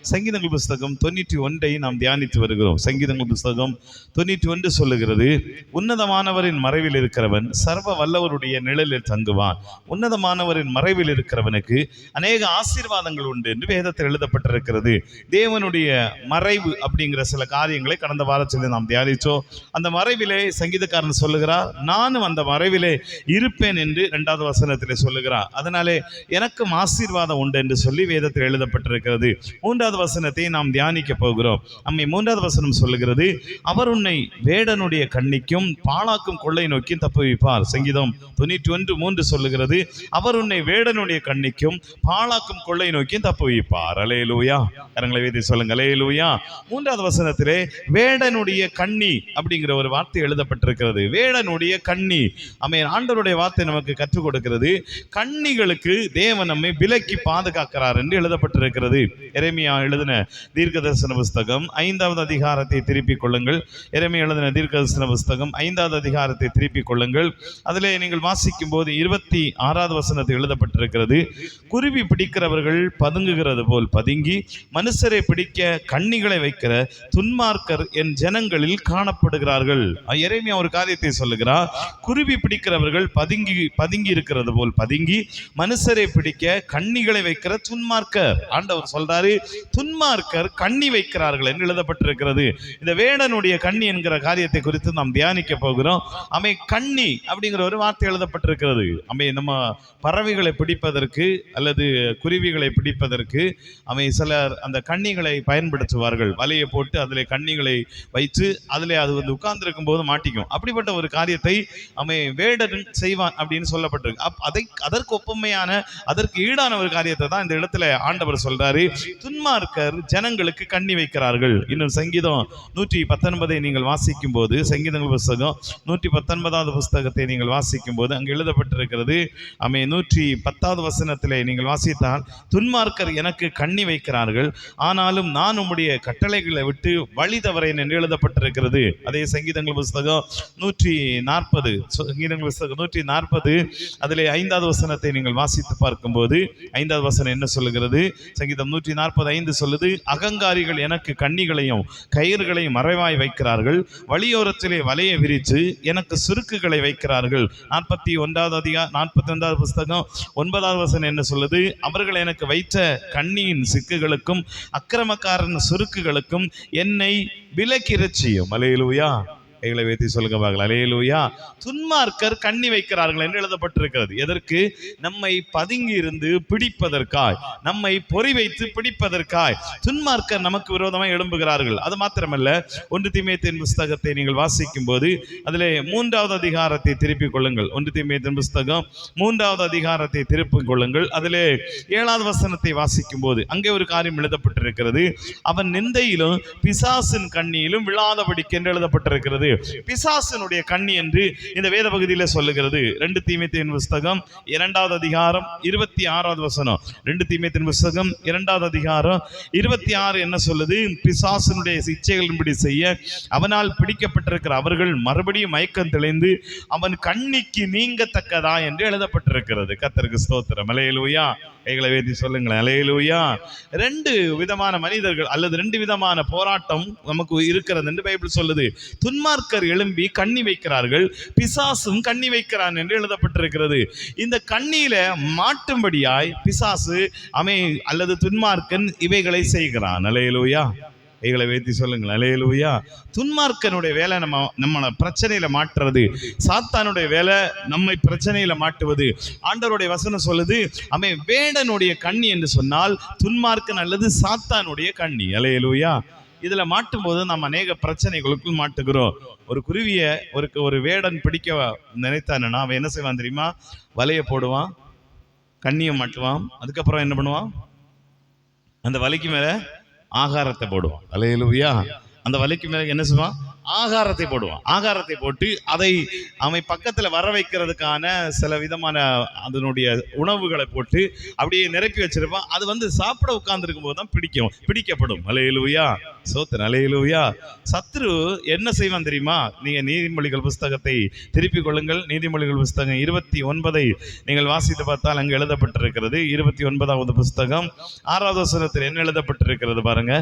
சங்கீதங்கள் புஸ்தகம் 91 நாம் தியானித்து வருகிறோம். சங்கீதங்கள் புஸ்தகம் 91 சொல்லுகிறது, உன்னதமானவரின் மறைவில் இருக்கிறவன் சர்வ வல்லவருடைய நிழலில் தங்குவான். உன்னதமானவரின் மறைவில் இருக்கிறவனுக்கு அநேக ஆசீர்வாதங்கள் உண்டு என்று வேதத்தில் எழுதப்பட்டிருக்கிறது. தேவனுடைய மறைவு அப்படிங்கிற சில காரியங்களை கடந்த வாரத்தில் நாம் தியானித்தோம். அந்த மறைவிலே சங்கீதக்காரன் சொல்லுகிறார், நானும் அந்த மறைவிலே இருப்பேன் என்று 2வது வசனத்திலே சொல்லுகிறார். அதனாலே எனக்கும் ஆசீர்வாதம் உண்டு என்று சொல்லி வேதத்தில் எழுதப்பட்டிருக்கிறது. 3வது வசனத்தை நாம் தியானிக்க போகிறோம். 3வது வசனம் சொல்லுகிறது, அவர் உன்னை வேடனுடைய கண்ணிக்கும் பாழாக்கும் கொள்ளை நோக்கி தப்புவிப்பார். சங்கீதம் 91:3 சொல்லுகிறது, அவர் உன்னை வேடனுடைய கண்ணிக்கும் பாழாக்கும் கொள்ளை நோக்கி தப்புவிப்பார். அல்லேலூயா. கரங்களை வைத்து சொல்லுங்க, அல்லேலூயா. 3வது வசனத்திலே வேடனுடைய கண்ணி அப்படிங்கிற ஒரு வார்த்தை எழுதப்பட்டிருக்கிறது. வேடனுடைய கண்ணி. ஆண்டவருடைய வார்த்தை நமக்கு கற்றுக் கொடுக்கிறது. கண்ணிகளுக்கு தேவன் நம்மை விலக்கி பாதுகாக்கிறார் என்று எழுதப்பட்டிருக்கிறது. எரேமியா எழுதின தீர்க்கதரிசன புஸ்தகம் 5வது அதிகாரத்தை திருப்பிக் கொள்ளுங்கள். எரேமியா எழுதின தீர்க்கதரிசன புஸ்தகம் 5வது அதிகாரத்தை திருப்பிக் கொள்ளுங்கள். அதிலே நீங்கள் வாசிக்கும் போது 26வது வசனத்தில் எழுதப்பட்டிருக்கிறது, குருவி பிடிக்கிறவர்கள் பதுங்குகிறது போல் பதுங்கி மனுஷரை பிடிக்க கண்ணிகளை வைக்கிற துன்மார்க்கர் என் ஜனங்களில் காணப்படுகிறார்கள். எரேமியா ஒரு காரியத்தை சொல்லுகிறார், குருவி பிடிக்கிறவர்கள் பதுங்கி இருக்கிறது போல் பதுங்கி மனுஷரை பிடிக்க கண்ணிகளை வைக்கிற துன்மார்க்கர். ஆண்டவர் சொல்றாரு, துன்மார்க்கர் கண்ணி வைக்கிறார்கள் என்று எழுதப்பட்டிருக்கிறது. இந்த வேடனுடைய கண்ணி என்கிற காரியத்தை குறித்து நாம் தியானிக்க போகிறோம். கண்ணி அப்படிங்கிற ஒரு வார்த்தை எழுதப்பட்டிருக்கிறது. நம்ம பறவைகளை பிடிப்பதற்கு அல்லது குருவிகளை பிடிப்பதற்கு சிலர் அந்த கண்ணிகளை பயன்படுத்துவார்கள். வலையை போட்டு அதிலே கண்ணிகளை வைத்து அதிலே அது உட்கார்ந்திருக்கும் போது மாட்டிக்கும். அப்படிப்பட்ட ஒரு காரியத்தை வேடன் செய்வான் அப்படின்னு சொல்லப்பட்டிருக்கு. அதற்கு ஒப்புமையான, அதற்கு ஈடான ஒரு காரியத்தை தான் இந்த இடத்துல ஆண்டவர் சொல்றாரு, துன்மார்க்கர் ஜனங்களுக்கு கண்ணி வைக்கிறார்கள். இன்னும் சங்கீதம் 119 நீங்கள் வாசிக்கும் போது, சங்கீதங்கள் புஸ்தகம் 119வது புஸ்தகத்தை நீங்கள் வாசிக்கும் போது அங்கு எழுதப்பட்டிருக்கிறது, 110வது வசனத்திலே நீங்கள் வாசித்தால், துன்மார்க்கர் எனக்கு கண்ணி வைக்கிறார்கள், ஆனாலும் நான் உம்முடைய கட்டளைகளை விட்டு வழி தவறேன் என்று எழுதப்பட்டிருக்கிறது. அதே சங்கீதங்கள் புஸ்தகம் 140, சங்கீதங்கள் புஸ்தகம் 140 அதிலே 5வது வசனத்தை நீங்கள் வாசித்து பார்க்கும்போது 5வது வசனம் என்ன சொல்லுகிறது? சங்கீதம் 145 சொல்லுது, அகங்காரிகள் எனக்கு கண்ணிகளையும் கயிறுகளையும் மறைவாய் வைக்கிறார்கள், வழியோரத்திலே வலையை விரித்து எனக்கு சுருக்குகளை வைக்கிறார்கள். 41வது புஸ்தகம் 9வது வசனம் என்ன சொல்லுது? அவர்கள் எனக்கு வைத்த கண்ணியின் சிக்குகளுக்கும் அக்கிரமக்காரன் சுருக்குகளுக்கும் என்னை விலக்கிரச் செய்யும். அல்லேலூயா. கைகளை வைத்து சொல்லுங்க பாக்கலாம், அல்லேலூயா. துன்மார்க்கர் கண்ணி வைக்கிறார்கள் என்று எழுதப்பட்டிருக்கிறது. எதற்கு? நம்மை பதுங்கி இருந்து பிடிப்பதற்காய், நம்மை பொறி வைத்து பிடிப்பதற்காய் துன்மார்க்கர் நமக்கு விரோதமாக எழும்புகிறார்கள். அது மாத்திரமல்ல, 1 தீமோத்தேயுவின் புஸ்தகத்தை நீங்கள் வாசிக்கும் போது அதிலே 3வது அதிகாரத்தை திருப்பிக் கொள்ளுங்கள். 1 தீமோத்தேயுவின் புஸ்தகம் 3வது அதிகாரத்தை திருப்பிக் கொள்ளுங்கள். அதிலே 7வது வசனத்தை வாசிக்கும் போது அங்கே ஒரு காரியம் எழுதப்பட்டிருக்கிறது, அவன் நிந்தையிலும் பிசாசின் கண்ணியிலும் விழாதபடிக்கு என்று எழுதப்பட்டிருக்கிறது. பிசாசனுடைய கண்ணி என்று இந்த வேத பகுதியில் சொல்லுகிறது. 2 தீமோத்தேயுவின் புஸ்தகம் 2வது அதிகாரம் 26வது வசனம். 2 தீமோத்தேயுவின் புஸ்தகம் 2வது அதிகாரம் 26 என்ன சொல்லுது? பிசாசனுடைய இச்சைகளின்படி செய்ய அவனால் பிடிக்கப்பட்டிருக்கிற அவர்கள் மறுபடியும் மயக்கம் தெளிந்து அவன் கண்ணிக்கு நீங்கத்தக்கதா என்று எழுதப்பட்டிருக்கிறது. கர்த்தருக்கு ஸ்தோத்திரம். அல்லேலூயா. கைகளை வைத்து சொல்லுங்களேன், அல்லேலூயா. 2 விதமான மனிதர்கள் அல்லது 2 விதமான போராட்டம் நமக்கு இருக்கிறது என்று பைபிள் சொல்லுது. துன்மார்க்கர் எழும்பி கண்ணி வைக்கிறார்கள், பிசாசும் கண்ணி வைக்கிறான் என்று எழுதப்பட்டிருக்கிறது. இந்த கண்ணியில மாட்டும்படியாய் பிசாசு அல்லது துன்மார்க்கன் இவைகளை செய்கிறான். அல்லேலூயா. கைகளை வைத்து சொல்லுங்கள், அல்லேலூயா. துன்மார்க்கனுடைய வேலை நம்மளை பிரச்சனையில மாற்றுறது, சாத்தானுடைய வேலை நம்மை பிரச்சனையில மாட்டுவது. ஆண்டவருடைய வசனம் சொல்லுது, வேடனுடைய கண்ணி என்று சொன்னால் துன்மார்க்கன் அல்லது சாத்தானுடைய கண்ணி. அல்லேலூயா. இதுல மாட்டும் போது நம்ம அநேக பிரச்சனைகளுக்குள் மாட்டுகிறோம். ஒரு குருவிய ஒரு வேடன் பிடிக்க நினைத்தானா அவன் என்ன செய்வான் தெரியுமா? வலையை போடுவான், கண்ணியை மாட்டுவான், அதுக்கப்புறம் என்ன பண்ணுவான்? அந்த வலைக்கு மேல ஆகாரத்தை போடுவான். அல்லேலூயா. அந்த வலைக்கு மேல என்ன செய்வான்? ஆகாரத்தை போடுவான். ஆகாரத்தை போட்டு அதை அவன் பக்கத்துல வர வைக்கிறதுக்கான சில விதமான அதனுடைய உணவுகளை போட்டு அப்படியே நிரப்பி வச்சிருப்பான். அது வந்து சாப்பிட உட்கார்ந்துருக்கும் போது தான் பிடிக்கப்படும். அல்லேலூயா, சோத்திரம், அல்லேலூயா. சத்ரு என்ன செய்வான் தெரியுமா? நீங்க நீதிமொழிகள் புஸ்தகத்தை திருப்பிக் கொள்ளுங்கள். நீதிமொழிகள் புஸ்தகம் 29 நீங்கள் வாசித்து பார்த்தால் அங்கு எழுதப்பட்டிருக்கிறது. 29வது புஸ்தகம் 6வது வசனத்தில் என்ன எழுதப்பட்டிருக்கிறது பாருங்க.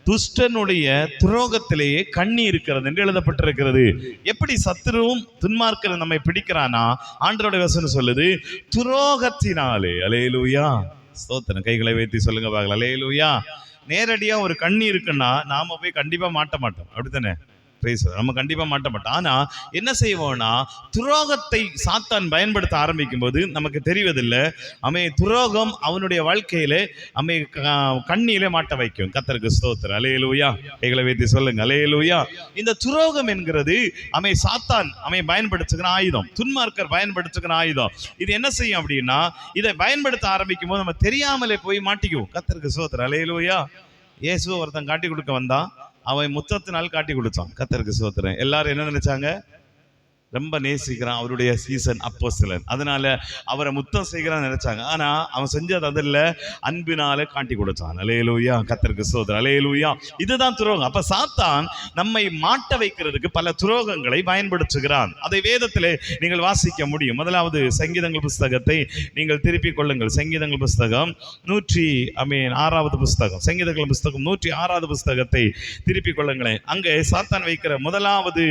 துஷ்டனுடைய துரோகத்திலேயே கண்ணி இருக்கிறது என்று எழுதப்பட்டிருக்கிறது. எப்படி சத்துருவும் துன்மார்க்கரும் நம்மை பிடிக்கிறானா? ஆண்டவருடைய வசனம் சொல்லுது, துரோகத்தினாலே. அல்லேலூயா, ஸ்தோத்திரம். கைகளை வைத்து சொல்லுங்க பாக்கலாம். அல்லேலூயா. நேரடியா ஒரு கண்ணி இருக்குன்னா நாம போய் கண்டிப்பா மாட்ட மாட்டோம், அப்படித்தானே? நம்ம கண்டிப்பா மாட்ட மாட்டோம். ஆனா என்ன செய்வோம்னா, துரோகத்தை சாத்தான் பயன்படுத்த ஆரம்பிக்கும் போது நமக்கு தெரிவதில்லை. துரோகம் அவனுடைய வாழ்க்கையில கண்ணியிலே மாட்ட வைக்கும். கர்த்தருக்கு ஸ்தோத்திரம். அல்லேலூயா. கைகளை வைத்து சொல்லுங்க. அல்லேலூயா. இந்த துரோகம் என்கிறது சாத்தான் பயன்படுத்துகிற ஆயுதம், துன்மார்க்கர் பயன்படுத்துகிற ஆயுதம். இது என்ன செய்யும் அப்படின்னா, இதை பயன்படுத்த ஆரம்பிக்கும் போது நம்ம தெரியாமலே போய் மாட்டிக்குவோம். கர்த்தருக்கு ஸ்தோத்திரம். அல்லேலூயா. இயேசுவை ஒருத்தன் காட்டி கொடுக்க வந்தான். அவன் முத்தத்தினால் காட்டி கொடுத்தான். கர்த்தருக்கு ஸ்தோத்திரம். எல்லாரும் என்ன நினைச்சாங்க? ரொம்ப நேசிக்கிறான், அவருடைய சீசன் அப்போஸ்தலன், அதனால அவரை முத்தம் செய்கிறான்னு நினைச்சாங்க. ஆனா அவன் செஞ்சது அதில் அன்பினால காட்டி கொடுத்தான். அல்லேலூயா, கர்த்தருக்கு ஸ்தோத்திரம். அல்லேலூயா. இதுதான் துரோகம். அப்ப சாத்தான் நம்மை மாட்ட வைக்கிறதுக்கு பல துரோகங்களை பயன்படுத்துகிறான். அதை வேதத்திலே நீங்கள் வாசிக்க முடியும். முதலாவது சங்கீதங்கள் புஸ்தகத்தை நீங்கள் திருப்பிக் கொள்ளுங்கள். சங்கீதங்கள் புஸ்தகம் 106வது புஸ்தகம், சங்கீதங்கள் புஸ்தகம் 106வது புஸ்தகத்தை திருப்பிக் கொள்ளுங்களேன். அங்கே சாத்தான் வைக்கிற முதலாவது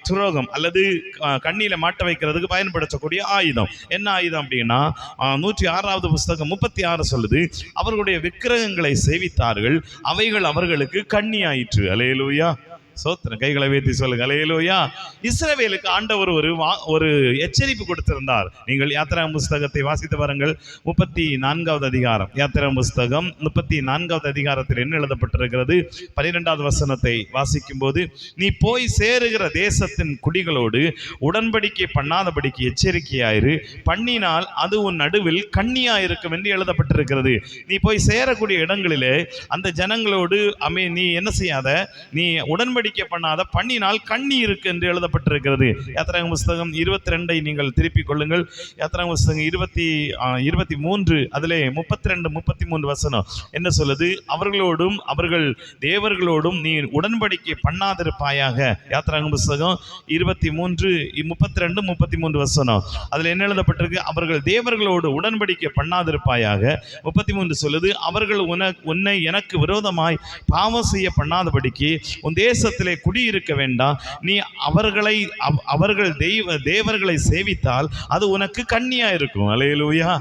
துரோகம் அல்லது கண்ணியில மாட்ட வைக்கிறதுக்கு பயன்படுத்தக்கூடிய ஆயுதம் என்ன ஆயுதம் அப்படின்னா, 106வது புஸ்தகம் 36 சொல்லுது, அவர்களுடைய விக்கிரகங்களை சேவித்தார்கள், அவைகள் அவர்களுக்கு கண்ணி ஆயிற்று. அல்லேலூயா, சோத்திரம். கைகளை வைத்து சொல்லுங்க. அல்லேலூயா. இஸ்ரவேலுக்கு ஆண்டவர் ஒரு எச்சரிப்பு கொடுத்திருந்தார். நீங்கள் யாத்திராகம புஸ்தகத்தை வாசித்து பாருங்கள். 34வது அதிகாரம், யாத்திராகம புஸ்தகம் 34வது அதிகாரத்தில் என்ன எழுதப்பட்டிருக்கிறது? 12வது வசனத்தை வாசிக்கும் போது, நீ போய் சேருகிற தேசத்தின் குடிகளோடு உடன்படிக்கை பண்ணாதபடிக்கு எச்சரிக்கையாயிரு, பண்ணினால் அது உன் நடுவில் கண்ணியாயிருக்கும் என்று எழுதப்பட்டிருக்கிறது. நீ போய் சேரக்கூடிய இடங்களிலே அந்த ஜனங்களோடு நீ என்ன செய்யாத, நீ உடன்படிக்கை பண்ணாத, பண்ணினால் கண்ணி இருக்கு என்று எழுதப்பட்டிருக்கிறது. யாத்திராகம புஸ்தகம் 22 நீங்கள் திருப்பிக் கொள்ளுங்கள். யாத்திராகம புஸ்தகம் 23 அதிலே 32 33 வசனம் என்ன சொல்லுது? அவர்களோடும் அவர்கள் தேவர்களோடும் நீ உடன்படிக்கை பண்ணாதிருப்பாயாக. யாத்திராகம புஸ்தகம் 23 32 33 வசனம் அதுல என்ன எழுதப்பட்டிருக்கு? அவர்கள் தேவர்களோடு உடன்படிக்கை பண்ணாதிருப்பாயாக. 33 சொல்லுது, அவர்கள் உன்னை எனக்கு விரோதமாய் பாவம் செய்ய பண்ணாதபடிக்கு உன் தேசத்திலே குடியிருக்க வேண்டாம். நீ அவர்கள் தேவர்களை சேவித்தால் அது உனக்கு கண்ணியா இருக்கும். அல்லேலூயா.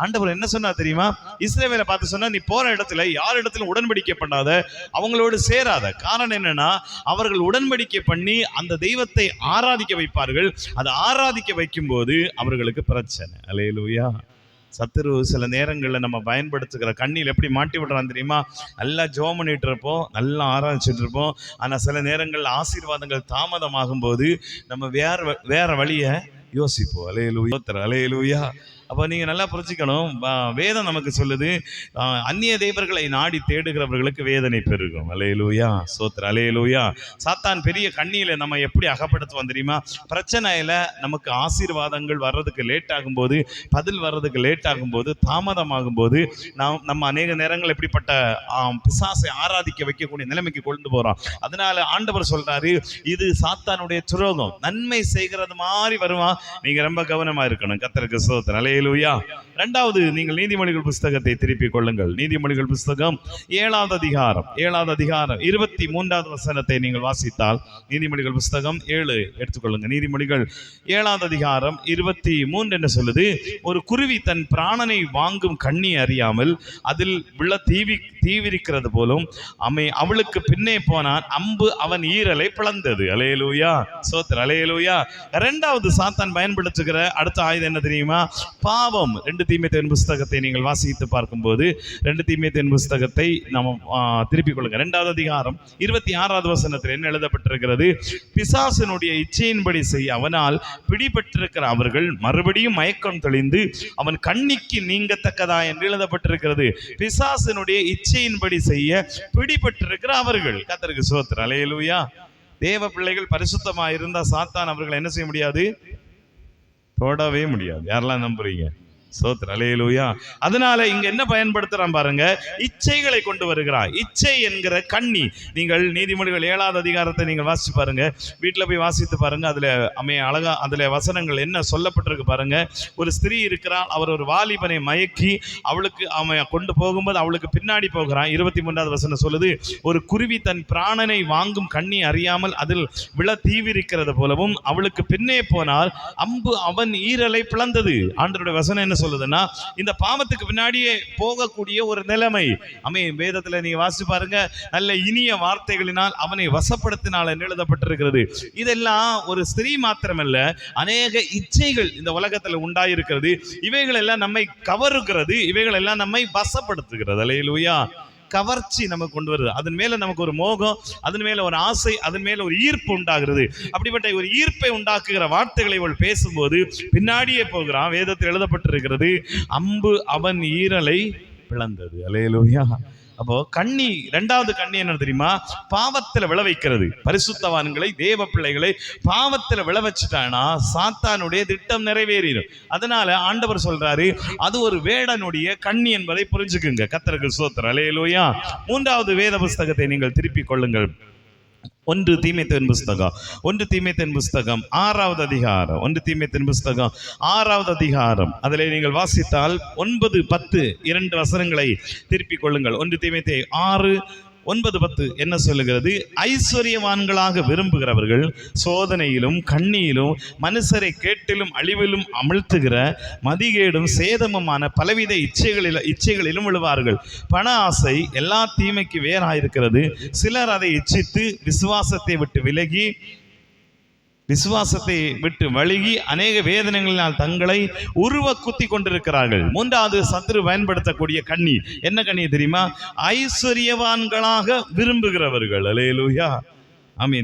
ஆண்டவர் என்ன சொன்னா தெரியுமா? இஸ்ரவேலை பார்த்து சொன்னா, நீ போற இடத்துல யார் இடத்துல உடன்படிக்கை பண்ணாத, அவங்களோடு சேராத. காரணம் என்னன்னா, அவர்கள் உடன்படிக்கை பண்ணி அந்த தெய்வத்தை ஆராதிக்க வைப்பார்கள். அதை ஆராதிக்க வைக்கும் போது அவர்களுக்கு பிரச்சனை. அல்லேலூயா. சத்துரு சில நேரங்களில் நம்ம பயன்படுத்துகிற கண்ணியில் எப்படி மாட்டி விடுறான் தெரியுமா? நல்லா ஜெபம் பண்ணிட்டு இருப்போம், நல்லா ஆராய்ச்சிட்டு இருப்போம். ஆனால் சில நேரங்களில் ஆசீர்வாதங்கள் தாமதமாகும் போது நம்ம வேற வழியை யோசிப்போம். அல்லேலூயா, அல்லேலூயா. அப்போ நீங்கள் நல்லா புரிஞ்சுக்கணும். வேதம் நமக்கு சொல்லுது, அந்நிய தேவர்களை நாடி தேடுகிறவர்களுக்கு வேதனை பெருகும். அல்லேலூயா, சோத்திரம். அல்லேலூயா. சாத்தான் பெரிய கண்ணியில் நம்ம எப்படி அகப்படுத்துவோம் தெரியுமா? பிரச்சனையில் நமக்கு ஆசீர்வாதங்கள் வர்றதுக்கு லேட் ஆகும்போது, பதில் வர்றதுக்கு லேட் ஆகும்போது, தாமதமாகும் போது நம்ம அநேக நேரங்கள் எப்படிப்பட்ட பிசாசை ஆராதிக்க வைக்கக்கூடிய நிலைமைக்கு கொண்டு போகிறோம். அதனால ஆண்டவர் சொல்றாரு, இது சாத்தானுடைய துரோகம். நன்மை செய்கிறது மாதிரி வருவான், நீங்க ரொம்ப கவனமா இருக்கணும். கர்த்தருக்கு ஸ்தோத்திரம். அல்லேலூயா. இரண்டாவது, நீங்கள் நீதிமொழிகள் புஸ்தகத்தை திருப்பிக் கொள்ளுங்கள். நீதிமொழிகள் புஸ்தகம் 7வது அதிகாரம் 23வது வசனத்தை நீங்கள் வாசித்தால், நீதிமொழிகள் புஸ்தகம் 7 எடுத்துக்கொள்ளுங்க. நீதிமொழிகள் 7வது அதிகாரம் 23 என்ன சொல்லுது? ஒரு குருவி தன் பிராணனை வாங்கும் கண்ணி அறியாமல் அதில் விழ தீவிரிக்கிறது போலும் அவளுக்கு பின்னே போனான், அம்பு அவன் ஈரலை பிளந்தது. அல்லேலூயா, சோத்திரம். அல்லேலூயா. இரண்டாவது சாத்தான் பயன்படுத்துகிற அடுத்த ஆயுதம் என்ன தெரியுமா? பாவம். 2 தீமோத்தேயு புஸ்தகத்தை நீங்கள் வாசித்து பார்க்கும்போது, 2 தீமோத்தேயு புஸ்தகத்தை நாம் திருப்பிக் கொள்ளுங்க. 2வது அதிகாரம் 26வது வசனத்தில் என்ன எழுதப்பட்டிருக்கிறது? பிசாசினுடைய இச்சையின்படி செய்ய அவனால் பிடிபட்டிருக்கிற அவர்கள் மறுபடியும் மயக்கம் தெளிந்து அவன் கண்ணிக்கு நீங்கத்தக்கதா என்று எழுதப்பட்டிருக்கிறது. பிசாசினுடைய இச்சையின்படி செய்ய பிடிபட்டிருக்கிற அவர்கள். கர்த்தருக்கு ஸ்தோத்திரம். அல்லேலூயா. தேவ பிள்ளைகள் பரிசுத்தமா இருந்தா சாத்தான் அவர்களை என்ன செய்ய முடியாது? தொடவே முடியாது. யாரெல்லாம் நம்புறீங்க? ஸ்தோத்திரம், அல்லேலூயா. அதனால இங்க என்ன பயன்படுத்துறான் பாருங்க, இச்சைகளை கொண்டு வருகிறான். இச்சை என்கிற கண்ணி. நீங்கள் நீதிமொழிகள் 7வது அதிகாரத்தை நீங்கள் வாசிச்சு பாருங்க, வீட்டில் போய் வாசித்து பாருங்க. அதுல அழகா அதுல வசனங்கள் என்ன சொல்லப்பட்டிருக்கு பாருங்க. ஒரு ஸ்திரீ இருக்கிறாள், அவர் ஒரு வாலிபனை மயக்கி அவளுக்கு அவன் கொண்டு போகும்போது அவளுக்கு பின்னாடி போகிறான். 23வது வசனம் சொல்லுது, ஒரு குருவி தன் பிராணனை வாங்கும் கண்ணி அறியாமல் அதில் விழ தீவிரிக்கிறது போலவும் அவளுக்கு பின்னே போனால் அம்பு அவன் ஈரலை பிளந்தது. ஆண்டவருடைய வசனம் என்ன சொல்லுதுன்னா, இந்த பாவத்துக்கு பின்னாடியே போகக்கூடிய ஒரு நிலைமை. வேதத்துல நீங்க வாசிச்சு பாருங்க, நல்ல இனிய வார்த்தைகளினால் அவனை வசப்படுத்தினால் எழுதப்பட்டிருக்கிறது. இதெல்லாம் ஒரு ஸ்திரீ மாத்திரமல்ல, அநேக இச்சைகள் இந்த உலகத்துல உண்டாயிருக்கிறது. இவைகள் எல்லாம் நம்மை கவருகிறது, இவைகள் எல்லாம் நம்மை வசப்படுத்துகிறது. அல்லேலூயா. கவர்ச்சி நமக்கு கொண்டு வருது. அதன் மேல நமக்கு ஒரு மோகம், அதன் மேல ஒரு ஆசை, அதன் மேல ஒரு ஈர்ப்பு உண்டாகிறது. அப்படிப்பட்ட ஒரு ஈர்ப்பை உண்டாக்குகிற வார்த்தைகளை இவள் பேசும்போது பின்னாடியே போகிறான். வேதத்தில் எழுதப்பட்டிருக்கிறது, அம்பு அவன் ஈரலை பிளந்தது. அல்லேலூயா. அப்போ கண்ணி, 2வது கண்ணி என்ன தெரியுமா? பாவத்துல விளை வைக்கிறது. பரிசுத்தவான்களை, தேவ பிள்ளைகளை பாவத்துல விளை வச்சுட்டானா சாத்தானுடைய திட்டம் நிறைவேறிடும். அதனால ஆண்டவர் சொல்றாரு, அது ஒரு வேடனுடைய கண்ணி என்பதை புரிஞ்சுக்குங்க. கர்த்தருக்கு ஸ்தோத்திரம், அல்லேலூயா. 3வது வேத புஸ்தகத்தை நீங்கள் திருப்பிக் கொள்ளுங்கள். 1 தீமோத்தேயுவின் புஸ்தகம் 6வது அதிகாரம். 1 தீமோத்தேயுவின் புஸ்தகம் 6வது அதிகாரம். அதிலே நீங்கள் வாசித்தால் 9, 10 2 வசனங்களை திருப்பிக் கொள்ளுங்கள். 1 தீமோத்தேயு 6, 9, 10 என்ன சொல்லுகிறது? ஐஸ்வர்யவான்களாக விரும்புகிறவர்கள் சோதனையிலும் கண்ணியிலும் மனுஷரை கேட்டிலும் அழிவிலும் அமிழ்த்துகிற மதிகேடும் சேதமுமான பலவித இச்சைகளிலும் விழுவார்கள். பண ஆசை எல்லா தீமைக்கு வேறாயிருக்கிறது. சிலர் அதை இச்சித்து விசுவாசத்தை விட்டு வழுகி அநேக வேதனைகளினால் தங்களை உருவ குத்தி கொண்டிருக்கிறார்கள். 3வது சத்துரு பயன்படுத்தக்கூடிய கண்ணி என்ன கண்ணி தெரியுமா? ஐஸ்வர்யவான்களாக விரும்புகிறவர்கள். அல்லேலூயா.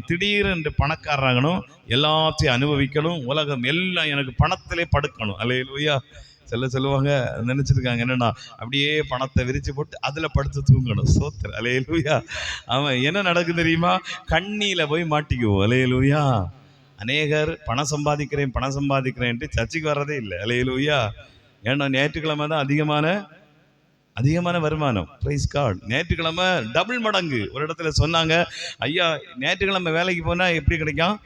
திடீரென்று பணக்காரராகணும், எல்லாத்தையும் அனுபவிக்கணும், உலகம் எல்லாம் எனக்கு பணத்திலே படுக்கணும். அல்லேலூயா. சொல்லுவாங்க, நினைச்சிருக்காங்க என்னன்னா, அப்படியே பணத்தை விரிச்சு போட்டு அதுல படுத்து தூங்கணும். ஸ்தோத்திரம், அல்லேலூயா. என்ன நடக்குது தெரியுமா? கண்ணியில போய் மாட்டிக்குவோம். அல்லேலூயா. அநேகர் பணம் சம்பாதிக்கிறேன் சர்ச்சுக்கு வர்றதே இல்லை. அல்லேலூயா. ஏன்னா ஞாயிற்றுக்கிழமை தான் அதிகமான வருமானம். Price God. ஞாயிற்றுக்கிழமை டபுள் மடங்கு. ஒரு இடத்துல சொன்னாங்க, ஐயா ஞாயிற்றுக்கிழமை வேலைக்கு போனா எப்படி கிடைக்கும்?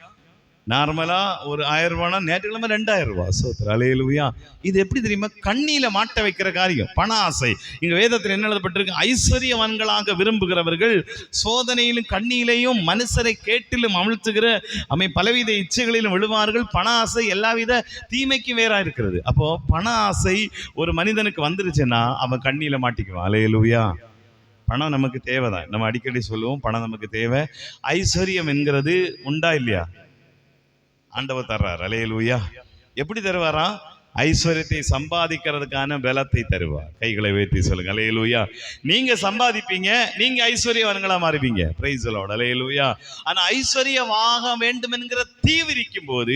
நார்மலா ஒரு 1000 ரூபானா ஞாயிற்றுக்கிழமை 2000 ரூபாய். ஸ்தோத்திரம், அல்லேலூயா. இது எப்படி தெரியுமா? கண்ணியில மாட்ட வைக்கிற காரியம், பண ஆசை. இங்க வேதத்தில் என்ன எழுதப்பட்டிருக்கு? ஐஸ்வர்யவான்களாக விரும்புகிறவர்கள் சோதனையிலும் கண்ணியிலையும் மனுஷரை கேட்டிலும் அமிழ்த்துகிற பலவித இச்சைகளிலும் விழுவார்கள். பண ஆசை எல்லாவித தீமைக்கு வேறா இருக்கிறது. அப்போ பண ஆசை ஒரு மனிதனுக்கு வந்துருச்சுன்னா அவன் கண்ணியில மாட்டிக்குவான். அல்லேலூயா. பணம் நமக்கு தேவைதான். நம்ம அடிக்கடி சொல்லுவோம், பணம் நமக்கு தேவை. ஐஸ்வர்யம் என்கிறது உண்டா இல்லையா? ஆண்டவர் தர்றார். அல்லேலூயா. எப்படி தருவாரா? ஐஸ்வர்யத்தை சம்பாதிக்கிறதுக்கான பலத்தை தருவார். கைகளை உயர்த்தி சொல்லுங்க, அல்லேலூயா. நீங்க சம்பாதிப்பீங்க, நீங்க ஐஸ்வர்யவான்களா மாறுவீங்க. பிரைஸ் தி லார்ட், அல்லேலூயா. ஆனா ஐஸ்வர்யமாக வேண்டும் என்கிற தீவிரிக்கும் போது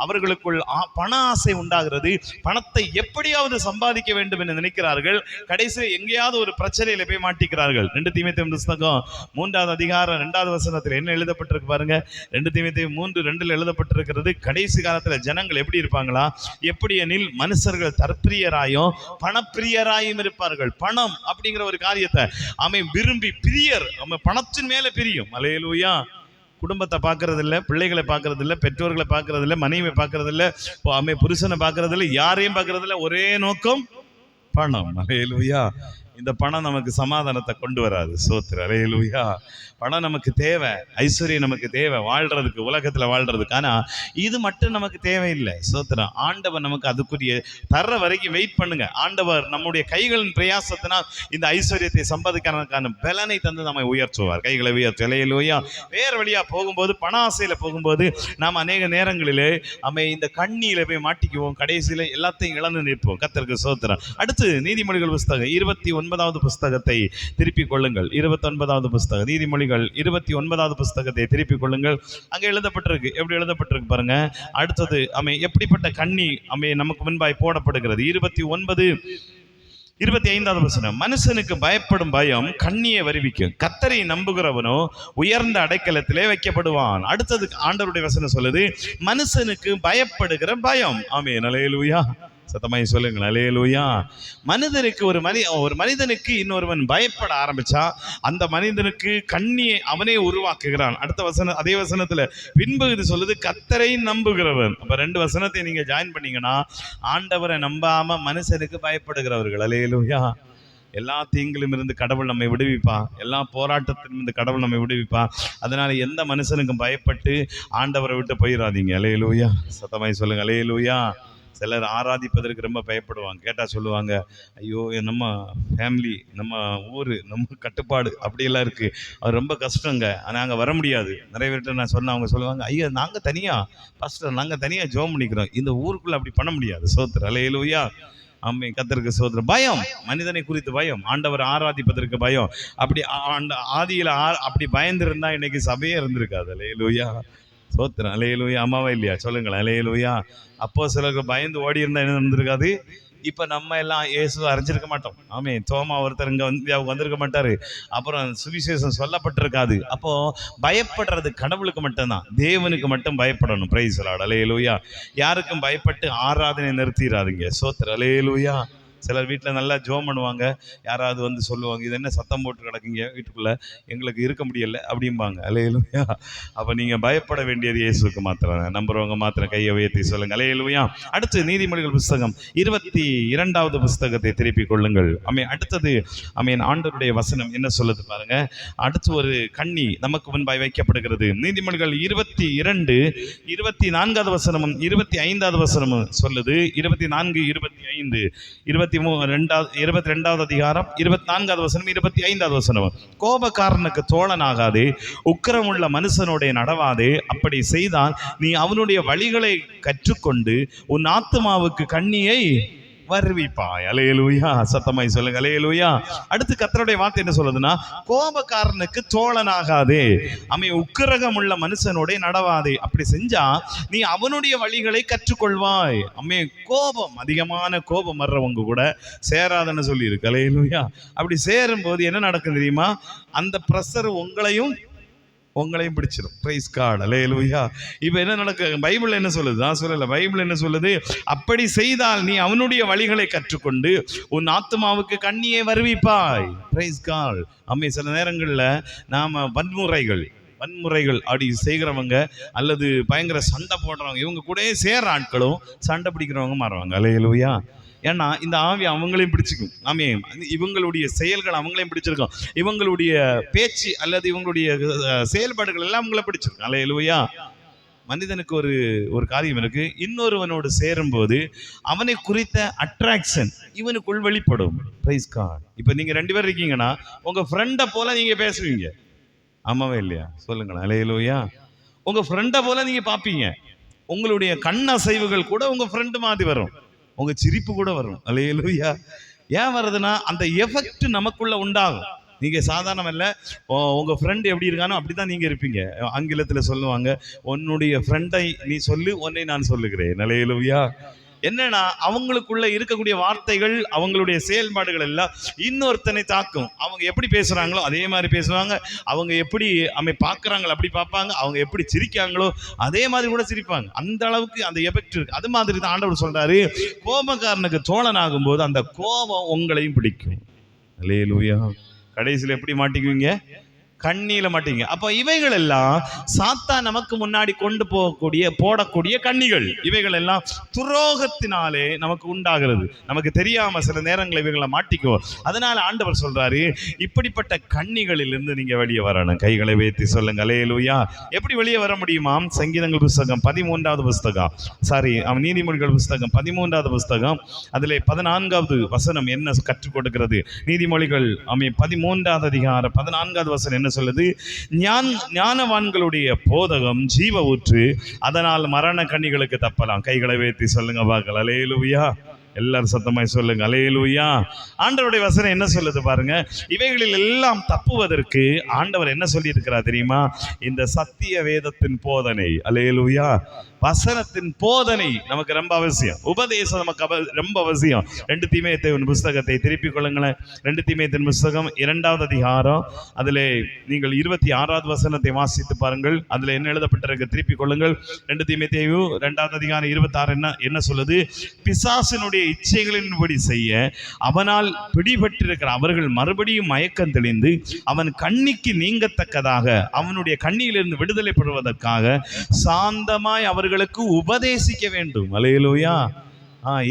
அவர்களுக்குள் பண ஆசை உண்டாகிறது. பணத்தை எப்படியாவது சம்பாதிக்க வேண்டும் என்று நினைக்கிறார்கள். கடைசியில் எங்கேயாவது ஒரு பிரச்சனையில போய் மாட்டிக்கிறார்கள். 2 தீமோத்தேயு புத்தகம் 3வது அதிகாரம் 2வது வசனத்தில் என்ன எழுதப்பட்டிருக்கு பாருங்க. 2 தீமோத்தேயு 3:2 எழுதப்பட்டிருக்கிறது, கடைசி காலத்துல ஜனங்கள் எப்படி இருப்பாங்களா? எப்படி எனில் மனுஷர்கள் தற்பிரியராயும் பணப்பிரியராயும் இருப்பார்கள். பணம் அப்படிங்கிற ஒரு காரியத்தை விரும்பி பிரியர், பணத்தின் மேல பிரியும். அல்லேலூயா. குடும்பத்தை பார்க்கறது இல்லை, பிள்ளைகளை பார்க்கறது இல்லை, பெற்றோர்களை பார்க்கறது இல்லை, மனைவியை பார்க்கறது இல்லை, புருஷனை பார்க்கறது இல்லை, யாரையும் பார்க்கறது இல்லை. ஒரே நோக்கம் பணம். அல்லேலூயா. இந்த பணம் நமக்கு சமாதானத்தை கொண்டு வராது. ஸ்தோத்திரம், அல்லேலூயா. பணம் நமக்கு தேவை, ஐஸ்வர்யம் நமக்கு தேவை வாழ்றதுக்கு, உலகத்துல வாழ்றதுக்கு. ஆனா இது மட்டும் நமக்கு தேவையில்லை. ஸ்தோத்திரம். ஆண்டவர் நமக்கு அதுக்குரிய தர்ற வரைக்கும் வெயிட் பண்ணுங்க. ஆண்டவர் நம்முடைய கைகளின் பிரயாசத்தினால் இந்த ஐஸ்வர்யத்தை சம்பாதிக்கிறதுக்கான பலனை தந்து நம்மை உயர்த்துவார். கைகளை உயர்த்து. அல்லேலூயா. வேறு வழியா போகும்போது, பண ஆசையில போகும்போது நாம் அநேக நேரங்களிலே இந்த கண்ணியில போய் மாட்டிக்குவோம். கடைசியில எல்லாத்தையும் இழந்து நிற்போம். கர்த்தருக்கு ஸ்தோத்திரம். அடுத்து நீதிமொழிகள் புஸ்தகம் 29வது புஸ்தகத்தை திருப்பிக் கொள்ளுங்கள். 29வது புஸ்தகம் நீதிமொழி 29வது புஸ்தகத்தை திருப்பிக் கொள்ளுங்கள். அங்க எழுதப்பட்டிருக்கு. எப்படி எழுதப்பட்டிருக்கு பாருங்க. அடுத்தது எப்படிப்பட்ட கண்ணி நமக்கு முன்பாய் போடப்படுகிறது. 29 25வது வசனம், மனுஷனுக்கு பயப்படும் பயம் கண்ணியை வருவிக்கும், கர்த்தரை நம்புகிறவனோ உயர்ந்த அடைக்கலத்திலே வைக்கப்படுவான். அடுத்தது ஆண்டவருடைய வசனம் சொல்லுது, மனுஷனுக்கு பயப்படுகிற பயம். ஆமென், அல்லேலூயா. சத்தமாய் சொல்லுங்கள், அல்லேலூயா. மனிதனுக்கு ஒரு மனிதனுக்கு இன்னொருவன் பயப்பட ஆரம்பிச்சா அந்த மனிதனுக்கு கண்ணியை அவனே உருவாக்குகிறான். அடுத்த வசனம், அதே வசனத்துல பின்பு இது சொல்லுது, கர்த்தரை நம்புகிறவன். அப்ப 2 வசனத்தை நீங்க ஜாயின் பண்ணீங்கன்னா, ஆண்டவரை நம்பாம மனுஷனுக்கு பயப்படுகிறவர்கள். அல்லேலூயா. எல்லா தீங்கிலும் இருந்து கடவுள் நம்மை விடுவிப்பா, எல்லா போராட்டத்திலும் இருந்து கடவுள் நம்மை விடுவிப்பா. அதனால எந்த மனுஷனுக்கும் பயப்பட்டு ஆண்டவரை விட்டு போயிடாதீங்க. அல்லேலூயா. சத்தமாய் சொல்லுங்க, அல்லேலூயா. சிலர் ஆராதிப்பதற்கு ரொம்ப பயப்படுவாங்க. கேட்டால் சொல்லுவாங்க, ஐயோ நம்ம ஃபேமிலி, நம்ம ஊர், நம்ம கட்டுப்பாடு அப்படியெல்லாம் இருக்குது, அது ரொம்ப கஷ்டங்க, நாங்கள் வர முடியாது. நிறைய பேர்கிட்ட நான் சொன்னேன், அவங்க சொல்லுவாங்க, ஐயா நாங்கள் தனியாக ஃபஸ்ட்டு நாங்கள் தனியாக ஜோம் பண்ணிக்கிறோம், இந்த ஊருக்குள்ளே அப்படி பண்ண முடியாது. சோத்திரம், அல்லேலூயா. அம்மை கர்த்தருக்கு சோத்திரம். பயம், மனிதனை குறித்து பயம், ஆண்டவர் ஆராதிப்பதற்கு பயம். அப்படி ஆதியில் அப்படி பயந்துருந்தா இன்னைக்கு சபையே இருந்திருக்காது. அல்லேலூயா. சோத்திரம், அல்லேலூயா. அம்மாவா இல்லையா? சொல்லுங்களேன், அல்லேலூயா. அப்போ சிலருக்கு பயந்து ஓடி இருந்தா என்ன இருந்திருக்காது? இப்போ நம்ம எல்லாம் இயேசுவை அறிஞ்சிருக்க மாட்டோம். ஆமே, தோமா ஒருத்தர் இங்கே வந்திருக்க மாட்டாரு, அப்புறம் சுவிசேஷம் சொல்லப்பட்டிருக்காது. அப்போ பயப்படுறது கடவுளுக்கு மட்டும்தான், தேவனுக்கு மட்டும் பயப்படணும். பிரைஸ் தி லார்ட், அல்லேலூயா. யாருக்கும் பயப்பட்டு ஆராதனை நிறுத்திடாதீங்க. சோத்திரம், அல்லேலூயா. சிலர் வீட்டில் நல்லா ஜோம் பண்ணுவாங்க, யாராவது வந்து சொல்லுவாங்க, இது என்ன சத்தம் போட்டு கிடக்குங்க வீட்டுக்குள்ளே, எங்களுக்கு இருக்க முடியலை அப்படிம்பாங்க. அல்லேலூயா. அப்போ நீங்கள் பயப்பட வேண்டியது இயேசுக்கு மாத்திரம், நம்புறவங்க மாத்திரம் கையை உயர்த்தி சொல்லுங்க, அல்லேலூயா. அடுத்து நீதிமொழிகள் புஸ்தகம் 22வது புஸ்தகத்தை திருப்பிக் கொள்ளுங்கள். அடுத்தது ஆண்டவருடைய வசனம் என்ன சொல்லுது பாருங்க. அடுத்து ஒரு கண்ணி நமக்கு முன்பாய் வைக்கப்படுகிறது. நீதிமொழிகள் 22 24வது வசனமும் 25வது வசனமும் சொல்லுது. 24, 25, 22வது அதிகாரம் 24வது வசனம், 25வது வசனம். கோபக்காரனுக்கு தோழனாகாதே, உக்கிரமுள்ள மனுஷனுடைய நடவாதே, அப்படி செய்தால் நீ அவனுடைய வழிகளை கற்றுக்கொண்டு உன் ஆத்துமாவுக்கு கண்ணியை வருவிப்பாய். அல்லேலூயா. சத்தமாய் சொல்லுங்க, அல்லேலூயா. அடுத்து கர்த்தருடைய வார்த்தை என்ன சொல்லுதுன்னா, கோபக்காரனுக்கு தோழனாகாதே, உக்கிரகம் உள்ள மனுஷனோட நடவாதே, அப்படி செஞ்சா நீ அவனுடைய வழிகளை கற்றுக்கொள்வாய். கோபம், அதிகமான கோபம் வர்றவங்க கூட சேராதன்னு சொல்லி இருக்கு. அல்லேலூயா. அப்படி சேரும் போது என்ன நடக்கும் தெரியுமா? அந்த பிரஷர் உங்களையும் பிடிச்சிடும். பிரைஸ் காட், அல்லேலூயா. இப்போ என்ன நடக்கு? பைபிள் என்ன சொல்லுது? நான் சொல்லல, பைபிள் என்ன சொல்லுது? அப்படி செய்தால் நீ அவனுடைய வழிகளை கற்றுக்கொண்டு உன் ஆத்துமாவுக்கு கண்ணியை வருவிப்பாய். Price God. சில நேரங்களில் நாம் வன்முறைகள் அப்படி செய்கிறவங்க அல்லது பயங்கர சண்டை போடுறவங்க, இவங்க கூட சேர ஆட்களும் சண்டை பிடிக்கிறவங்க மாறுவாங்க. அல்லேலூயா. ஏன்னா இந்த ஆவி அவங்களையும் பிடிச்சிக்கும். இவங்களுடைய செயல்கள் அவங்களையும் பிடிச்சிருக்கும், இவங்களுடைய பேச்சு அல்லது இவங்களுடைய செயல்பாடுகள் எல்லாம் அவங்கள பிடிச்சிருக்கும். அல்லேலூயா. மனிதனுக்கு ஒரு காரியம் இருக்கு, இன்னொருவனோடு சேரும்போது அவனை குறித்த அட்ராக்ஷன் இவனுக்குள் வெளிப்படும். Praise God. இப்போ நீங்க 2 பேர் இருக்கீங்கன்னா உங்க ஃப்ரெண்டை போல நீங்க பேசுவீங்க. ஆமாவே இல்லையா? சொல்லுங்களேன், அல்லேலூயா. உங்க ஃப்ரெண்டை போல நீங்க பார்ப்பீங்க. உங்களுடைய கண் அசைவுகள் கூட உங்க ஃப்ரெண்டு மாதிரி வரும், உங்க சிரிப்பு கூட வரும். அல்லேலூயா. ஏன் வருதுன்னா அந்த எஃபெக்ட் நமக்குள்ள உண்டாகும். நீங்க சாதாரணம் இல்லை, உங்க ஃப்ரெண்ட் எப்படி இருக்கானோ அப்படிதான் நீங்க இருப்பீங்க. ஆங்கிலத்தில் சொல்லுவாங்க, உன்னுடைய ஃப்ரெண்டை நீ சொல்லு, உன்னை நான் சொல்லுகிறேன். அல்லேலூயா. என்னன்னா அவங்களுக்குள்ள இருக்கக்கூடிய வார்த்தைகள், அவங்களுடைய செயல்பாடுகள் எல்லாம் இன்னொருத்தனை தாக்கும். அவங்க எப்படி பேசுறாங்களோ அதே மாதிரி பேசுவாங்க, அவங்க எப்படி பார்க்குறாங்களோ அப்படி பார்ப்பாங்க, அவங்க எப்படி சிரிக்காங்களோ அதே மாதிரி கூட சிரிப்பாங்க. அந்த அளவுக்கு அந்த எஃபெக்ட் இருக்கு. அது மாதிரி தான் ஆண்டவர் சொல்றாரு, கோபக்காரனுக்கு தோழனாகும் போது அந்த கோபம் உங்களையும் பிடிக்கும். அல்லேலூயா. கடைசியில் எப்படி மாட்டிக்குவீங்க? கண்ணியில மாட்டீங்க. அப்போ இவைகள் எல்லாம் சாத்தா நமக்கு முன்னாடி கொண்டு போடக்கூடிய கண்ணிகள். இவைகள் எல்லாம் துரோகத்தினாலே நமக்கு உண்டாகிறது, நமக்கு தெரியாம சில நேரங்கள் இவைகளை மாட்டிக்குவோம். அதனால ஆண்டவர் சொல்றாரு, இப்படிப்பட்ட கண்ணிகளில் இருந்து நீங்க வெளியே வரணும். கைகளை வைத்து சொல்லுங்க, அல்லேலூயா. எப்படி வெளியே வர முடியுமா? சங்கீதங்கள் புஸ்தகம் 13வது புஸ்தகம், நீதிமொழிகள் புஸ்தகம் 13வது புஸ்தகம், அதிலே 14வது வசனம் என்ன கற்றுக் கொடுக்கிறது? நீதிமொழிகள் 13வது அதிகாரம் 14வது வசனம் என்ன சொல்லுது? ஞானவான்களுடைய போதகம் ஜீவ ஊற்று, அதனால் மரண கண்ணிகளுக்கு தப்பலாம். கைகளை வைத்து சொல்லுங்க பார்க்கலாம். அல்லேலூயா. எல்லாரும் சத்தமாய் சொல்லுங்க அல்லேலூயா. ஆண்டவருடைய வசனம் என்ன சொல்லுது பாருங்க, இவைகளில் எல்லாம் தப்புவதற்கு ஆண்டவர் என்ன சொல்லி இருக்கிறார் தெரியுமா? இந்த சத்திய வேதத்தின் போதனை, அல்லேலூயா, வசனத்தின் போதனை நமக்கு ரொம்ப அவசியம். உபதேசம் நமக்கு ரொம்ப அவசியம். 2 தீமோத்தேயுவின் புஸ்தகத்தை திருப்பிக் கொள்ளுங்களேன். 2 தீமோத்தேயுவின் புஸ்தகம் 2வது அதிகாரம், அதிலே நீங்கள் 26வது வசனத்தை வாசித்து பாருங்கள். அதில் என்ன எழுதப்பட்டிருக்கு திருப்பிக் கொள்ளுங்கள். 2 தீமோத்தேயு 2வது அதிகாரம் 26 என்ன சொல்லுது? பிசாசினுடைய இச்சைகளின்படி செய்ய அவனால் பிடிபட்டிருக்கிற அவர்கள் மறுபடியும் மயக்கம் தெளிந்து அவன் கண்ணிக்கு நீங்கத்தக்கதாக அவனுடைய கண்ணியிலிருந்து விடுதலை பெறுவதற்காக சாந்தமாய் அவர்களுக்கு உபதேசிக்க வேண்டும். அல்லேலூயா.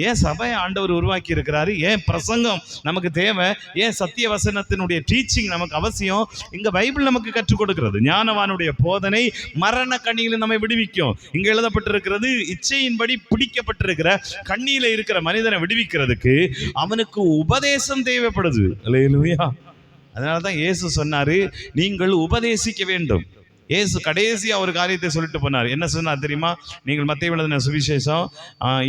ஏன் சபையை ஆண்டவர் உருவாக்கி இருக்கிறாரு? ஏன் பிரசங்கம் நமக்கு தேவை? ஏன் சத்திய வசனத்தினுடைய டீச்சிங் நமக்கு அவசியம்? இங்க பைபிள் நமக்கு கற்றுக் கொடுக்கிறது. ஞானவானுடைய போதனை மரண கண்ணியில நம்மை விடுவிக்கும். இங்க எழுதப்பட்டிருக்கிறது, இச்சையின்படி பிடிக்கப்பட்டிருக்கிற கண்ணியில இருக்கிற மனிதனை விடுவிக்கிறதுக்கு அவனுக்கு உபதேசம் தேவைப்படுது. அல்லேலூயா. அதனாலதான் இயேசு சொன்னாரு, நீங்கள் உபதேசிக்க வேண்டும். இயேசு கடைசியா ஒரு காரியத்தை சொல்லிட்டு போனார். என்ன சொன்னார் தெரியுமா? நீங்கள் மத்தேயு எழுதின சுவிசேஷம்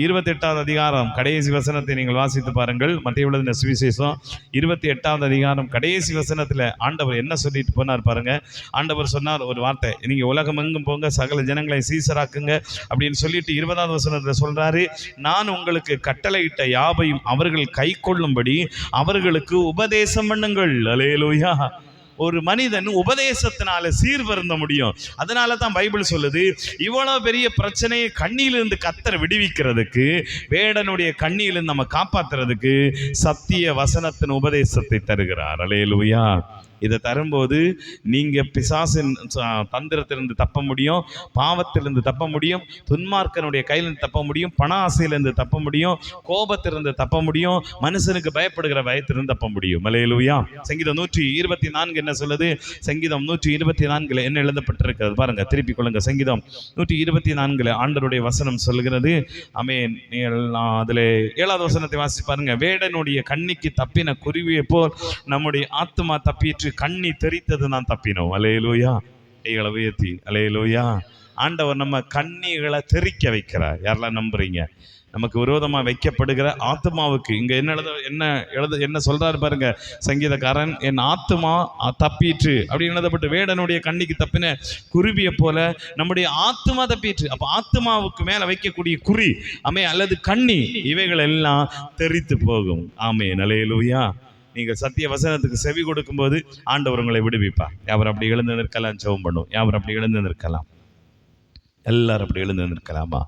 28வது அதிகாரம் கடைசி வசனத்தை நீங்கள் வாசித்து பாருங்கள். மத்தேயு எழுதின சுவிசேஷம் 28வது அதிகாரம் கடைசி வசனத்துல ஆண்டவர் என்ன சொல்லிட்டு போனார் பாருங்க. ஆண்டவர் சொன்னார் ஒரு வார்த்தை, நீங்க உலகம் எங்கும் போங்க, சகல ஜனங்களை சீசராக்குங்க அப்படின்னு சொல்லிட்டு 20வது வசனத்துல சொல்றாரு, நான் உங்களுக்கு கட்டளையிட்ட யாவையும் அவர்கள் கை கொள்ளும்படி அவர்களுக்கு உபதேசம் பண்ணுங்கள். அல்லேலூயா. ஒரு மனிதன் உபதேசத்தினால சீர்வருந்த முடியும். அதனால தான் பைபிள் சொல்லுது, இவ்வளவு பெரிய பிரச்சனையை கண்ணியிலிருந்து கர்த்தர் விடுவிக்கிறதுக்கு, வேடனுடைய கண்ணியிலிருந்து நம்ம காப்பாத்துறதுக்கு சத்திய வசனத்தின் உபதேசத்தை தருகிறார். அல்லேலூயா. இதை தரும்போது நீங்க பிசாசின் தந்திரத்திலிருந்து தப்ப முடியும், பாவத்திலிருந்து தப்ப முடியும், துன்மார்க்கனுடைய கையிலிருந்து தப்ப முடியும், பண ஆசையிலிருந்து தப்ப முடியும், கோபத்திலிருந்து தப்ப முடியும், மனுஷனுக்கு பயப்படுகிற பயத்திலிருந்து தப்ப முடியும். அல்லேலூயா. சங்கீதம் 124 என்ன சொல்லுது? சங்கீதம் 124 என்ன எழுதப்பட்டிருக்கிறது பாருங்க, திருப்பிக் கொள்ளுங்க. சங்கீதம் 124 ஆண்டவருடைய வசனம் சொல்லுகிறது. ஆமென். அதில் 7வது வசனத்தை வாசி பாருங்க. வேடனுடைய கண்ணிக்கு தப்பின குருவியை போல் நம்முடைய ஆத்துமா தப்பிற்று, கண்ணி தெரித்தது நான் தப்பினோம். அல்லேலூயா. கைகளை உயர்த்தி அல்லேலூயா. ஆண்டவர் நம்ம கண்ணிகளை தெரிக்க வைக்கிறார். யாரெல்லாம் நம்புறீங்க? நமக்கு விரோதமாக வைக்கப்படுகிற ஆத்மாவுக்கு இங்க என்ன சொல்றாரு பாருங்க சங்கீதக்காரன், என் ஆத்மா தப்பிற்று அப்படின்னு எழுதப்பட்டு, வேடனுடைய கண்ணிக்கு தப்பின குருவியை போல நம்முடைய ஆத்மா தப்பிற்று. அப்ப ஆத்மாவுக்கு மேல வைக்கக்கூடிய குறி அல்லது கண்ணி, இவைகள் எல்லாம் தெரித்து போகும். ஆமென். அல்லேலூயா. நீங்கள் சத்திய வசனத்துக்கு செவி கொடுக்கும்போது ஆண்டவர் உங்களை விடுவிப்பார். யாவர் அப்படி எழுந்து நிற்கலாம்? ஜெபம் பண்ணுவோம். யாவர் அப்படி எழுந்து நிற்கலாம்? எல்லாரும் அப்படி எழுந்து நிற்கலாமா?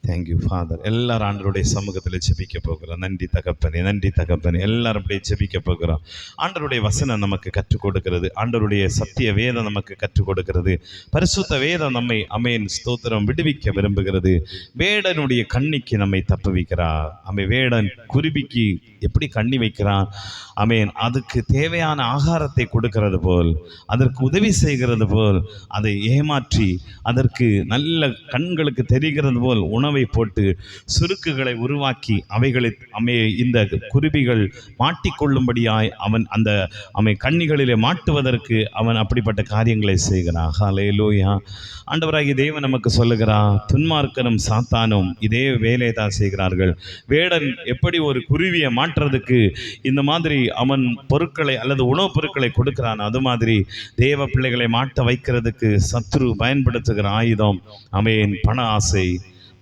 Thank you father. எல்லாரும் ஆண்டவருடைய சமூகத்தில் ஜெபிக்க போகிறோம். நன்றி தகப்பனே, நன்றி தகப்பனே. எல்லாரும் அப்படியே ஜெபிக்க போகிறோம். ஆண்டவருடைய வசனம் நமக்கு கற்றுக் கொடுக்கிறது. ஆண்டவருடைய சத்திய வேதம் நமக்கு கற்றுக் கொடுக்கிறது. பரிசுத்த வேதம் நம்மை அமேன் ஸ்தோத்திரம் விடுவிக்க விரும்புகிறது. வேடனுடைய கண்ணிக்கு நம்மை தப்புவிக்கிறார். வேடன் குருவிக்கு எப்படி கண்ணி வைக்கிறான்? ஆமென். அதுக்கு தேவையான ஆகாரத்தை கொடுக்கிறது போல், அதற்கு உதவி செய்கிறது போல், அதை ஏமாற்றி அதற்கு நல்ல கண்களுக்கு தெரிகிறது போல் உணவை போட்டு சுருக்குகளை உருவாக்கி அவைகளை இந்த குருவிகள் மாட்டிக்கொள்ளும்படியாய் அவன் கண்ணிகளிலே மாட்டுவதற்கு அவன் அப்படிப்பட்ட காரியங்களை செய்கிறான். ஹல்லேலூயா. ஆண்டவராகிய தேவன் நமக்கு சொல்லுகிறார், துன்மார்க்கனும் சாத்தானும் இதே வேலையை தான் செய்கிறார்கள். வேடன் எப்படி ஒரு குருவியை மாற்றுறதுக்கு இந்த மாதிரி அவன் பொருட்களை அல்லது உணவுப் பொருட்களை கொடுக்கிறான், அது மாதிரி தேவ பிள்ளைகளை மாட்ட வைக்கிறதுக்கு சத்ரு பயன்படுத்துகிற ஆயுதம் ஆமென் பண ஆசை,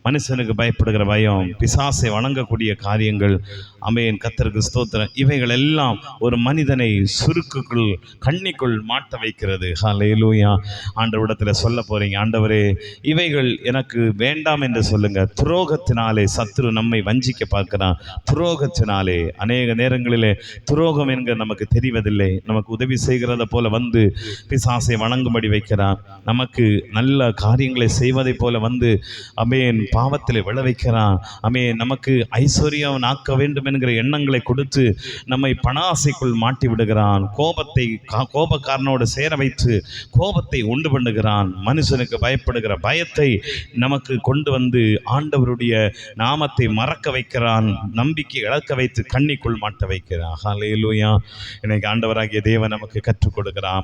மனுஷனுக்கு பயப்படுகிற பயம், பிசாசை வணங்கக்கூடிய காரியங்கள். ஆமென். கர்த்தருக்கு ஸ்தோத்திரம். இவைகள் எல்லாம் ஒரு மனிதனை சுருக்குக்குள் கண்ணிக்குள் மாட்ட வைக்கிறது. ஹல்லேலூயா. ஆண்டவரிடத்தில் சொல்ல போறீங்க, ஆண்டவரே இவைகள் எனக்கு வேண்டாம் என்று சொல்லுங்க. துரோகத்தினாலே சத்ரு நம்மை வஞ்சிக்க பார்க்கிறான். துரோகத்தினாலே அநேக நேரங்களிலே துரோகம் என்கிற நமக்கு தெரிவதில்லை. நமக்கு உதவி செய்கிறத போல வந்து பிசாசை வணங்கும்படி வைக்கிறான். நமக்கு நல்ல காரியங்களை செய்வதை போல வந்து ஆமென் பாவத்தில் விழ வைக்கிறான். நமக்கு ஐஸ்வர்யம் ஆக்க வேண்டும் என்கிற எண்ணங்களை கொடுத்து நம்மை பண ஆசைக்குள் மாட்டி விடுகிறான். கோபக்காரனோடு சேர வைத்து கோபத்தை உண்டு பண்ணுகிறான். மனுஷனுக்கு பயப்படுகிற பயத்தை நமக்கு கொண்டு வந்து ஆண்டவருடைய நாமத்தை மறக்க வைக்கிறான். நம்பிக்கை இழக்க வைத்து கண்ணிக்குள் மாட்ட வைக்கிறான். ஹல்லேலூயா. இன்னைக்கு ஆண்டவராகிய தேவன் நமக்கு கற்றுக் கொடுக்கிறான்.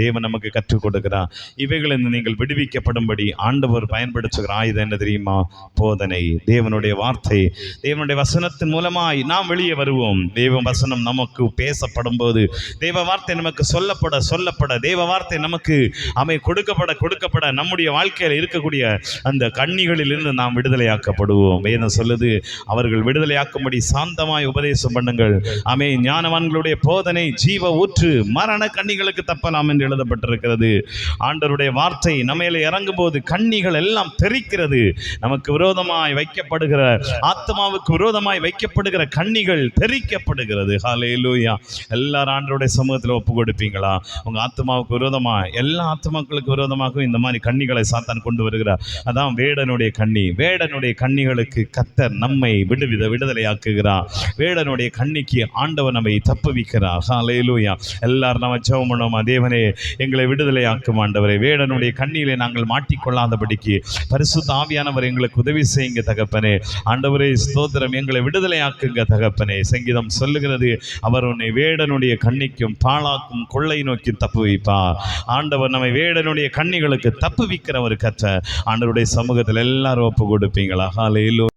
தேவன் நமக்கு கற்றுக் கொடுக்கிறான். இவைகளில் நீங்கள் விடுவிக்கப்படும்படி ஆண்டவர் பயன்படுத்துகிற ஆயுதம் என்ன தெரியுமா? தெரியுமா? போதனை, தேவனுடைய வார்த்தை, தேவனுடைய வசனத்தின் மூலமாய் நாம் வெளியே வருவோம். தேவ வசனம் நமக்கு பேசப்படும் போது, தேவ வார்த்தை நமக்கு சொல்லப்பட தேவ வார்த்தை நமக்கு கொடுக்கப்பட நம்முடைய வாழ்க்கையில் இருக்கக்கூடிய அந்த கண்ணிகளில் இருந்து நாம் விடுதலையாக்கப்படுவோம். வேதம் சொல்லுது, அவர்கள் விடுதலையாக்கும்படி சாந்தமாய் உபதேசம் பண்ணுங்கள். ஞானவான்களுடைய போதனை ஜீவ ஊற்று, மரண கண்ணிகளுக்கு தப்பலாம் என்று எழுதப்பட்டிருக்கிறது. ஆண்டவருடைய வார்த்தை நம்மையில இறங்கும் போது கண்ணிகள் எல்லாம் தெரிக்கிறது. நமக்கு விரோதமாய் வைக்கப்படுகிற, ஆத்மாவுக்கு விரோதமாய் வைக்கப்படுகிற கண்ணிகள் தெரிக்கப்படுகிறது. ஹல்லேலூயா. எல்லாரும் ஆண்டவருடைய சமூகத்தில் ஒப்பு கொடுப்பீங்களா? உங்க ஆத்மாவுக்கு விரோதமா, எல்லா ஆத்மாக்களுக்கு விரோதமாகவும் இந்த மாதிரி கண்ணிகளை சாத்தான் கொண்டு வருகிறார். அதான் வேடனுடைய கண்ணி. வேடனுடைய கண்ணிகளுக்கு கர்த்தர் நம்மை விடுதலையாக்குகிறார். வேடனுடைய கண்ணிக்கு ஆண்டவர் நம்மை தப்புவிக்கிறார். ஹல்லேலூயா. எல்லாரும் நம்ம ஜெபம் பண்ணுவோம். தேவனே, எங்களை விடுதலையாக்கும் ஆண்டவரே. வேடனுடைய கண்ணியிலே நாங்கள் மாட்டிக்கொள்ளாதபடிக்கு பரிசுத்த ஆவியானவர் எங்களுக்கு உதவி செய்யுங்க தகப்பனே. ஆண்டவரே ஸ்தோத்திரம், எங்களை விடுதலையாக்குங்க தகப்பனே. சங்கீதம் சொல்லுகிறது, அவர் உன்னை வேடனுடைய கண்ணிக்கும் பாழாக்கும் கொள்ளை நோக்கி தப்பு வைப்பார். ஆண்டவர் நம்மை வேடனுடைய கண்ணிகளுக்கு தப்பு வைக்கிறவர் கர்த்தர். ஆண்டவருடைய சமூகத்தில் எல்லாரும் ஒப்பு கொடுப்பீங்களா? ஹல்லேலூயா.